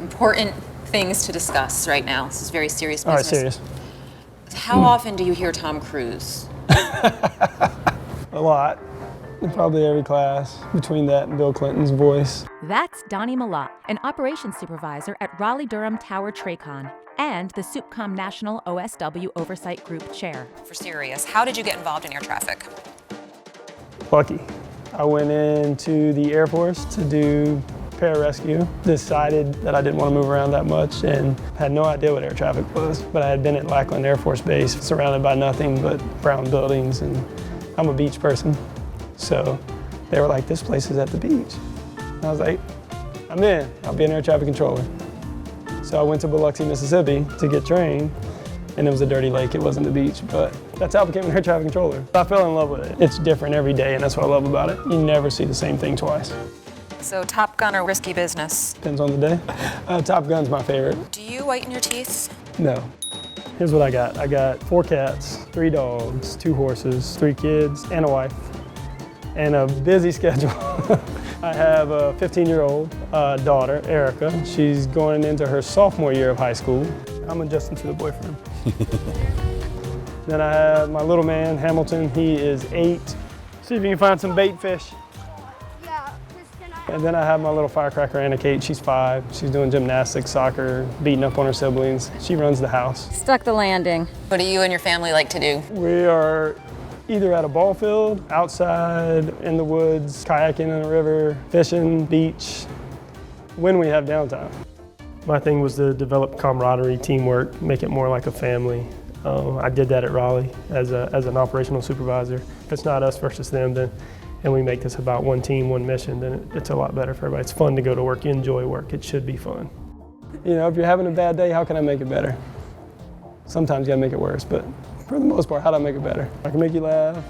important things to discuss right now. This is very serious business. All right, serious. How often do you hear Tom Cruise? A lot. Probably every class, between that and Bill Clinton's voice. That's Donnie Malott, an Operations Supervisor at Raleigh-Durham Tower TRACON and the SUPCOM National OSW Oversight Group Chair. For serious, how did you get involved in air traffic? Lucky. I went into the Air Force to do pararescue, decided that I didn't want to move around that much and had no idea what air traffic was. But I had been at Lackland Air Force Base, surrounded by nothing but brown buildings, and I'm a beach person. So they were like, this place is at the beach. And I was like, I'm in, I'll be an air traffic controller. So I went to Biloxi, Mississippi to get trained, and it was a dirty lake, it wasn't the beach, but that's how I became an air traffic controller. I fell in love with it. It's different every day, and that's what I love about it. You never see the same thing twice. So Top Gun or risky business? Depends on the day. Top Gun's my favorite. Do you whiten your teeth? No. Here's what I got. I got 4 cats, 3 dogs, 2 horses, 3 kids, and a wife. And a busy schedule. I have a 15-year-old daughter, Erica. She's going into her sophomore year of high school. I'm adjusting to the boyfriend. Then I have my little man, Hamilton. He is 8. See if you can find some bait fish. Yeah. And then I have my little firecracker, Anna Kate. She's 5. She's doing gymnastics, soccer, beating up on her siblings. She runs the house. Stuck the landing. What do you and your family like to do? We are either at a ball field, outside, in the woods, kayaking in the river, fishing, beach, when we have downtime. My thing was to develop camaraderie, teamwork, make it more like a family. I did that at Raleigh as an operational supervisor. If it's not us versus them, then, and we make this about one team, one mission, then it's a lot better for everybody. It's fun to go to work, you enjoy work, it should be fun. You know, if you're having a bad day, how can I make it better? Sometimes you gotta make it worse, but for the most part, how do I make it better? I can make you laugh,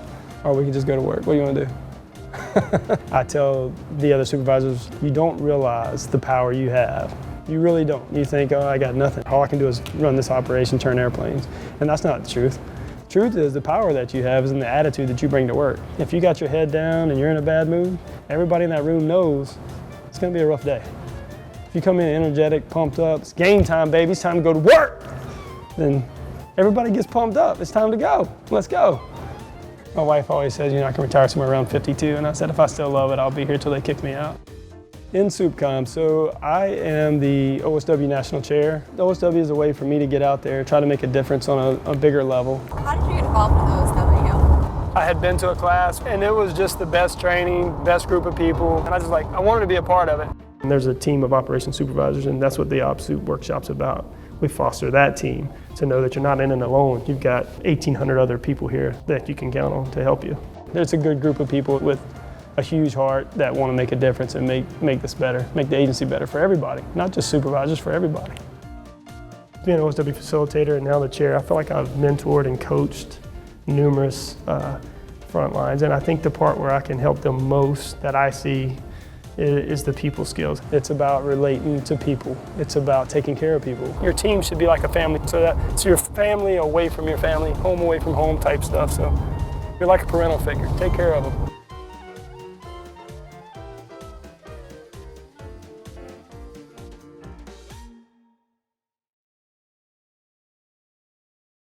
or we can just go to work. What do you want to do? I tell the other supervisors, you don't realize the power you have. You really don't. You think, oh, I got nothing. All I can do is run this operation, turn airplanes. And that's not the truth. The truth is the power that you have is in the attitude that you bring to work. If you got your head down and you're in a bad mood, everybody in that room knows it's going to be a rough day. If you come in energetic, pumped up, it's game time, baby, it's time to go to work, then everybody gets pumped up. It's time to go. Let's go. My wife always says, you know, I can retire somewhere around 52, and I said, if I still love it, I'll be here till they kick me out. In SUPCOM, so I am the OSW National Chair. The OSW is a way for me to get out there, try to make a difference on a bigger level. How did you get involved with OSW? I had been to a class, and it was just the best training, best group of people, and I wanted to be a part of it. And there's a team of Operations Supervisors, and that's what the OpSup workshop's about. We foster that team to know that you're not in it alone. You've got 1,800 other people here that you can count on to help you. There's a good group of people with a huge heart that want to make a difference and make this better, make the agency better for everybody, not just supervisors, for everybody. Being an OSW facilitator and now the chair, I feel like I've mentored and coached numerous front lines, and I think the part where I can help them most that I see is the people skills. It's about relating to people. It's about taking care of people. Your team should be like a family, so that's your family away from your family, home away from home type stuff. So you're like a parental figure. Take care of them.